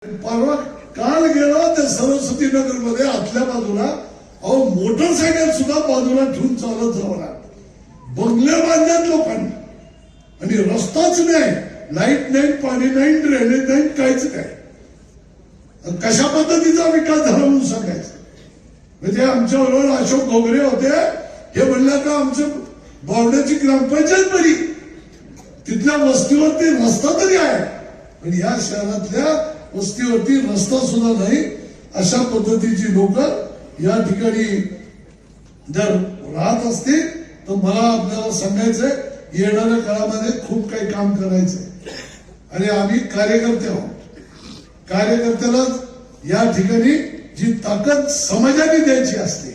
परवा काल गेलो त्या सरस्वती नगर मध्ये आतल्या बाजूला अहो मोटरसायकल सुद्धा बाजूला ठेवून चालत जावं लागतं. बंगले बांधल्यात लोकांनी आणि रस्ताच नाही, लाईट नाही, पाणी नाही, ड्रेनेज नाही, काहीच नाही. कशा पद्धतीचा विकास झाला म्हणून सांगायचं. म्हणजे आमच्या बरोबर अशोक घोगरे होते, हे म्हणलं का आमच्या बावड्याची ग्रामपंचायत बरी, तिथल्या वस्तीवरती रस्ता तरी आहे, पण या शहरातल्या वस्तीवरती रस्ता सुद्धा नाही. अशा पद्धतीची लोक या ठिकाणी जर राहत असतील तर मला आपल्याला सांगायचंय, येणाऱ्या काळामध्ये खूप काही काम करायचंय आणि आम्ही कार्यकर्ते आहोत. कार्यकर्त्याला या ठिकाणी जी ताकद समाजाने द्यायची असते,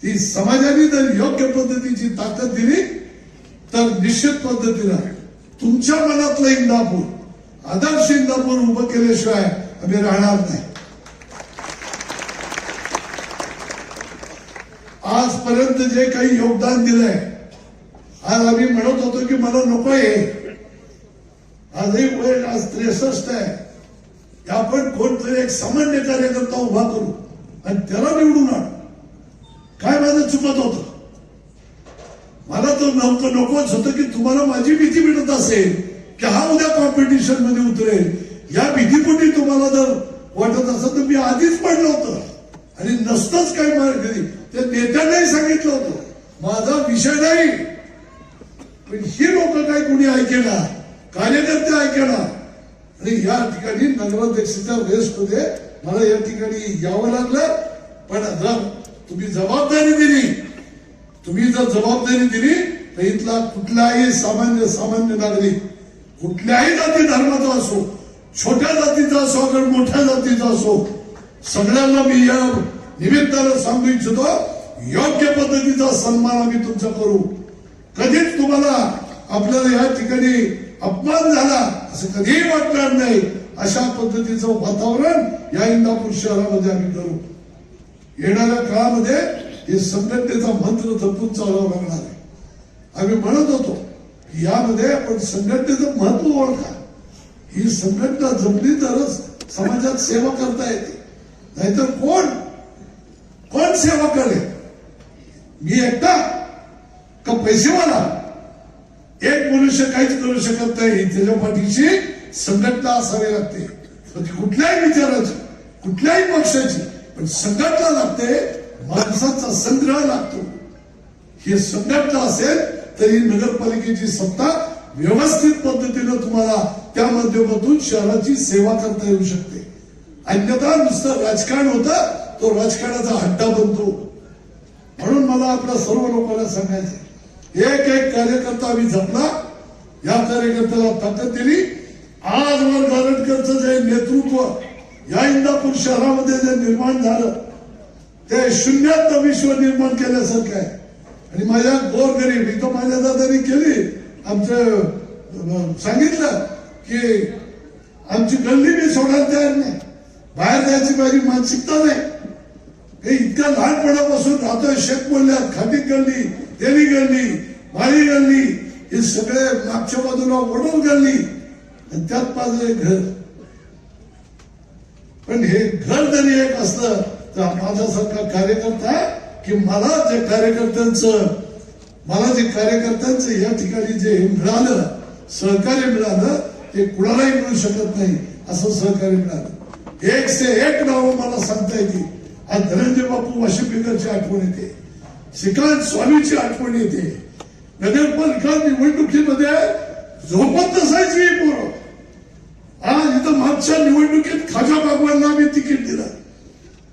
ती समाजाने जर योग्य पद्धतीची ताकद दिली तर निश्चित पद्धतीनं तुमच्या मनातलं इंदापूर, आदर्श इंदापूर उभं केल्याशिवाय आम्ही राहणार नाही. आजपर्यंत जे काही योगदान दिलंय, आज आम्ही म्हणत होतो की मला नको आहे, आजही वय आज 63 आहे, आपण कोणतरी एक सामान्य कार्यकर्ता उभा करू आणि त्याला निवडून आणू. काय माझं चुकत होतं? मला तर नकोच होतं की तुम्हाला माझी भीती मिळत असेल की हा उद्या कॉम्पिटिशन मध्ये उतरेल, या भीतीपोटी तुम्हाला जर वाटत असं तर मी आधीच पडलं होतं आणि नसतंच काही मार्ग त्या नेत्यांनाही सांगितलं होतं, माझा विषय नाही. पण ही लोक काय कोणी ऐकेना, कार्यकर्ते ऐकेना आणि या ठिकाणी नगराध्यक्षाच्या रेसमध्ये मला या ठिकाणी यावं लागलं. पण जर तुम्ही जबाबदारी दिली, तर इथला कुठलाही सामान्य नागरिक, कुठल्याही जाती धर्माचा असो, छोट्या जातीचा असो अगर मोठ्या जातीचा असो, सगळ्यांना मी या निमित्तानं सांगू इच्छितो, योग्य पद्धतीचा सन्मान आम्ही तुमचा करू. कधीच तुम्हाला आपल्याला या ठिकाणी अपमान झाला असं कधीही वाटणार नाही. अशा पद्धतीचं वातावरण या इंदापूर शहरामध्ये आम्ही करू. येणाऱ्या काळामध्ये हे संघटनेचा मंत्र जपून चालवावा लागणार आहे. आम्ही म्हणत होतो की यामध्ये आपण संघटनेचं महत्व ओळखा. ही संघटना जमली तरच समाजात सेवा करता येते, नाहीतर कोण सेवा करेल? मी एकटा का पैसेवाला? एक मनुष्य काहीच करू शकत नाही. त्याच्या पाठीशी संघटना असावी लागते, कुठल्याही विचाराची, कुठल्याही पक्षाची, पण संघटना लागते, माणसाचा संग्रह लागतो. हे संघटना असेल तरी नगरपालिकेची सत्ता व्यवस्थित पद्धतीनं तुम्हाला त्या माध्यमातून शहराची सेवा करता येऊ शकते. अन्यथा नुसतं राजकारण होतं, तो राजकारणाचा हट्टा बनतो. म्हणून मला आपल्या सर्व लोकांना सांगायचं, एक कार्यकर्ता आम्ही जपला, या कार्यकर्त्याला ताकद दिली. आजवर गारटकरचं जे नेतृत्व या इंदापूर शहरामध्ये जे निर्माण झालं, ते शून्यात विश्व निर्माण केल्यासारखं आहे. आणि माझ्या गोरगरीब इथं माझ्या दादानी केली, आमचं सांगितलं की आमची गल्ली मी सोडायला तयार नाही, बाहेर जायची माझी मानसिकता नाही. हे इतक्या लहानपणापासून राहतोय, शेत बोलल्यात, खाटी गल्ली, तेली गल्ली, माळी गल्ली, हे सगळे मागच्या बाजूला वडोल गल्ली आणि त्यात माझं एक घर. पण हे घर जरी एक असलं तर माझ्यासारखा कार्यकर्ता की मला जे कार्यकर्त्यांचं या ठिकाणी जे मिळालं, सहकार्य मिळालं, ते कुणालाही मिळू शकत नाही असं सहकार्य मिळालं. एक से एक नाव मला सांगता येते. आज धनंजय बापू वाशिमकरची आठवण येते, श्रीकांत स्वामीची आठवण येते. नगरपालिका निवडणुकीमध्ये झोपत नसायची ही पोरं. आज इथं मागच्या निवडणुकीत खाजा बागवांना आम्ही तिकीट दिलं,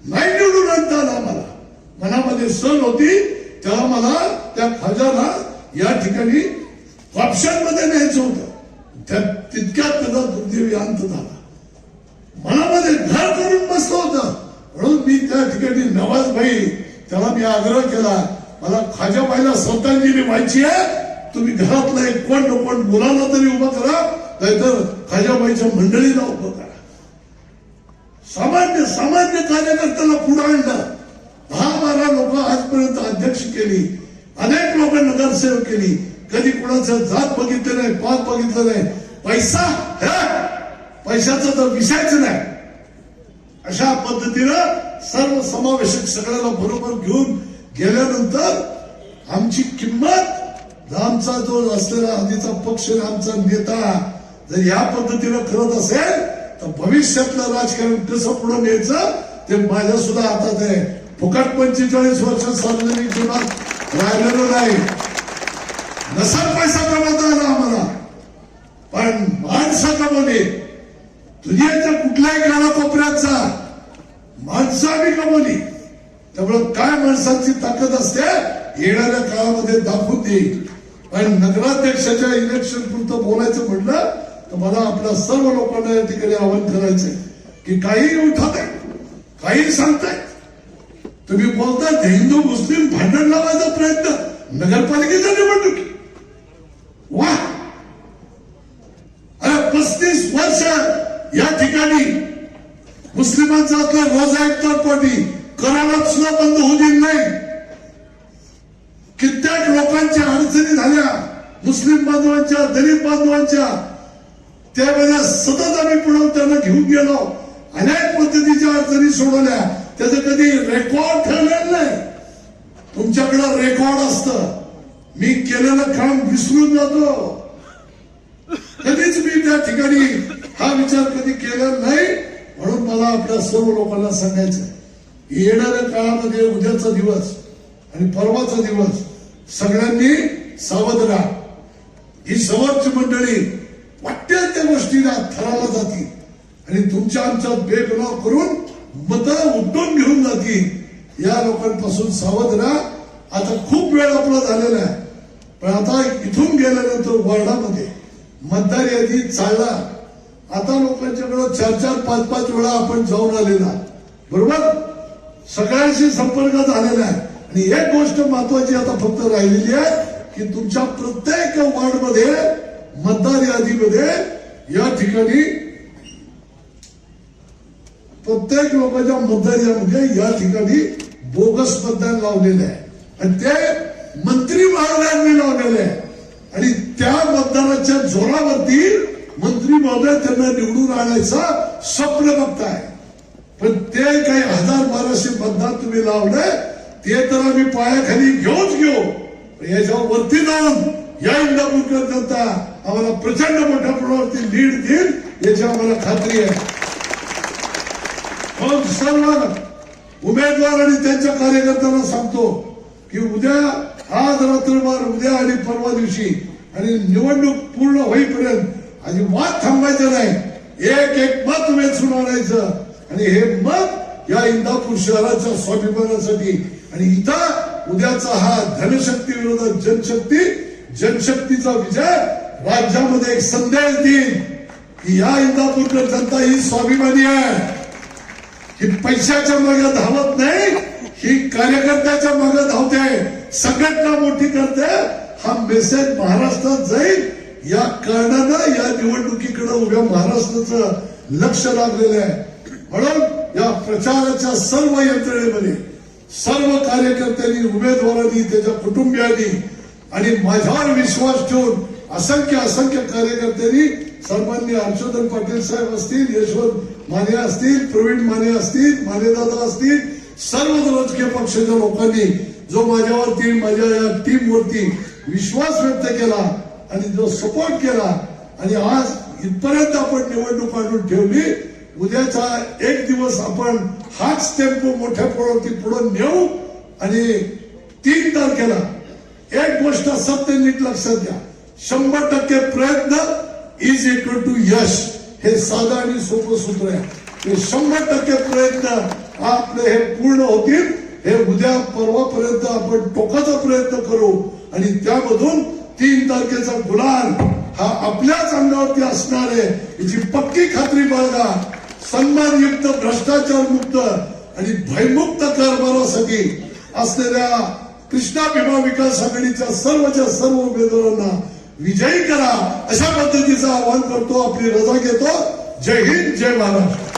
नाही निवडून आणता आला. मला मनामध्ये सण होती तेव्हा मला त्या खाजाला या ठिकाणी ऑप्शनमध्ये न्यायचं होतं. तितक्यात त्याचा दुर्दैवी अंत झाला. मनामध्ये घर करून बसलं होतं. म्हणून मी त्या ठिकाणी नवाजभाई त्याला मी आग्रह केला, मला खाजाबाईला श्रद्धांजली व्हायची आहे, तुम्ही घरातलं एक कोण मुलांना तरी उभं करा, नाहीतर खाजाबाईच्या मंडळीला उभं करा. सामान्य कार्यकर्त्याला पुढे आणलं. 10-12 लोक आजपर्यंत अध्यक्ष केली, अनेक लोक नगरसेवक केली. कधी कुणाचं जात बघितलं नाही, पात बघितलं नाही. पैशाचा तर विषयच नाही. पद्धतीनं सर्व समावेशक सगळ्याला बरोबर घेऊन गेल्यानंतर आमची किंमत आमचा जो असलेला आधीचा पक्ष आमचा नेता जर या पद्धतीनं करत असेल तर भविष्यातलं राजकारण कसं पुढे न्यायचं ते माझ्या सुद्धा हातात आहे. फुकट 45 वर्ष सार्वजनिक जीवनात राहिलेलं नाही. नसा पैसा कमवता आला आम्हाला, पण माणसं कमवली. दुनियाच्या कुठल्याही कानाकोपऱ्याचा माणसं आम्ही कमवली. त्यामुळे काय माणसांची ताकद असते येणाऱ्या काळामध्ये दाखवून देईल. पण नगराध्यक्षाच्या इलेक्शन पुरतं बोलायचं म्हटलं तर मला आपल्या सर्व लोकांना या ठिकाणी आवाहन करायचंय की काही उठवताय, काही सांगताय, तुम्ही बोलताय हिंदू मुस्लिम भांडण लावायचा प्रयत्न नगरपालिकेच्या निवडणुकीत. वा, अरे 35 वर्ष या ठिकाणी मुस्लिमांचा असला रोजा इफ्तार पार्टी करारात सुद्धा बंद होऊ दिली नाही. कित्येक लोकांच्या अडचणी झाल्या, मुस्लिम बांधवांच्या, दलित बांधवांच्या. त्यावेळेला सतत आम्ही पुढे त्यांना घेऊन गेलो, अनेक पद्धतीच्या अडचणी सोडवल्या. त्याचं कधी रेकॉर्ड ठेवलेलं नाही. तुमच्याकडे रेकॉर्ड असतं. मी केलेलं काम विसरून जातो. कधीच मी त्या ठिकाणी हा विचार कधी केला नाही. म्हणून मला आपल्या सर्व लोकांना सांगायचं, येणाऱ्या काळामध्ये उद्याचा दिवस आणि परवाचा दिवस सगळ्यांनी सावध राहा. ही समोरची मंडळी वाटेल त्या गोष्टीला थराला जातील आणि तुमच्या आमच्यात बेगुनाह करून मतं उठून घेऊन जातील. या लोकांपासून सावध राहा. आता खूप वेळ आपला झालेला आहे, पण आता इथून गेल्यानंतर वार्डामध्ये मतदार यादी चालला. आता लोकांच्याकडे 4-4, 5-5 वेळा आपण जाऊन आलेला, बरोबर, सगळ्यांशी संपर्क झालेला आहे. आणि एक गोष्ट महत्वाची आता फक्त राहिलेली आहे की तुमच्या प्रत्येक वार्डमध्ये मतदार यादीमध्ये या ठिकाणी प्रत्येक लोकांच्या मतदार यादीमध्ये या ठिकाणी बोगस मतदान लावलेलं आहे आणि ते मंत्री महोदयांनी लावलेले आहे. आणि त्या मतदानाच्या जोरावरती मंत्री महोदय त्यांना निवडून आणायचा स्वप्न बघताय. पण ते काही 1000-1200 मतदान तुम्ही लावले ते तर आम्ही पायाखाली घेऊ. याच्यावर वरती जाऊन या इंदापूरकर जनता आम्हाला प्रचंड मोठ्या प्रमाणावरती लीड देईल याची आम्हाला खात्री आहे. मग सर्व उमेदवार आणि त्यांच्या कार्यकर्त्यांना सांगतो की उद्या, आज रात्रभर, उद्या आणि परवा दिवशी आणि निवडणूक पूर्ण होईपर्यंत अजिबात थांबायचं नाही. एक मत वेचून आणायचं आणि हे मत या इंदापूर शहराच्या स्वाभिमानासाठी. आणि इथं उद्याचा हा धनशक्ती विरोधात जनशक्ती, जनशक्तीचा विजय राज्यामध्ये एक संदेश देईल की या इंदापूरकर जनता ही स्वाभिमानी आहे, ही पैशाच्या मागे धावत नाही, ही कार्यकर्त्याच्या मागे धावते, संघटना मोठी करते. हा मेसेज महाराष्ट्रात जाईल. या कारणानं या निवडणुकीकडे उभ्या महाराष्ट्राचं लक्ष लागलेलं आहे. म्हणून या प्रचाराच्या सर्व यंत्रणेमध्ये सर्व कार्यकर्त्यांनी, उमेदवारांनी, त्याच्या कुटुंबियांनी आणि माझ्यावर विश्वास ठेवून असंख्य कार्यकर्त्यांनी, सर्वांनी, हर्षवर्धन पाटील साहेब असतील, यशवंत माने असतील, प्रवीण माने असतील, मानेदादा असतील, सर्व राजकीय पक्षाच्या लोकांनी जो माझ्यावरती, माझ्या या टीमवरती विश्वास व्यक्त केला आणि जो सपोर्ट केला आणि आज इथपर्यंत आपण निवडणूक आणून ठेवली. उद्याचा एक दिवस आपण हाच टेम्पो मोठ्या प्रमाणावरती पुढे नेऊ. आणि 3 तारखेला एक गोष्ट सत्य नीट लक्षात घ्या, 100% प्रयत्न इज इक्वल टू यश. हे साधं आणि सोपं सूत्र आहे. हे 100% प्रयत्न आपले हे पूर्ण होतील. हे उद्या परवापर्यंत आपण टोकाचा प्रयत्न करू आणि त्यामधून 3 तारखेचा गुलाल हा आपल्याच अंगावरती असणार आहे याची पक्की खात्री बाळगा. सन्मानयुक्त, भ्रष्टाचार मुक्त आणि भयमुक्त कारभारासाठी असलेल्या कृष्णा भीमा विकास आघाडीच्या सर्वच्या सर्व उमेदवारांना विजयी करा अशा पद्धतीचं आवाहन करतो. आपली रजा घेतो. जय हिंद, जय महाराष्ट्र.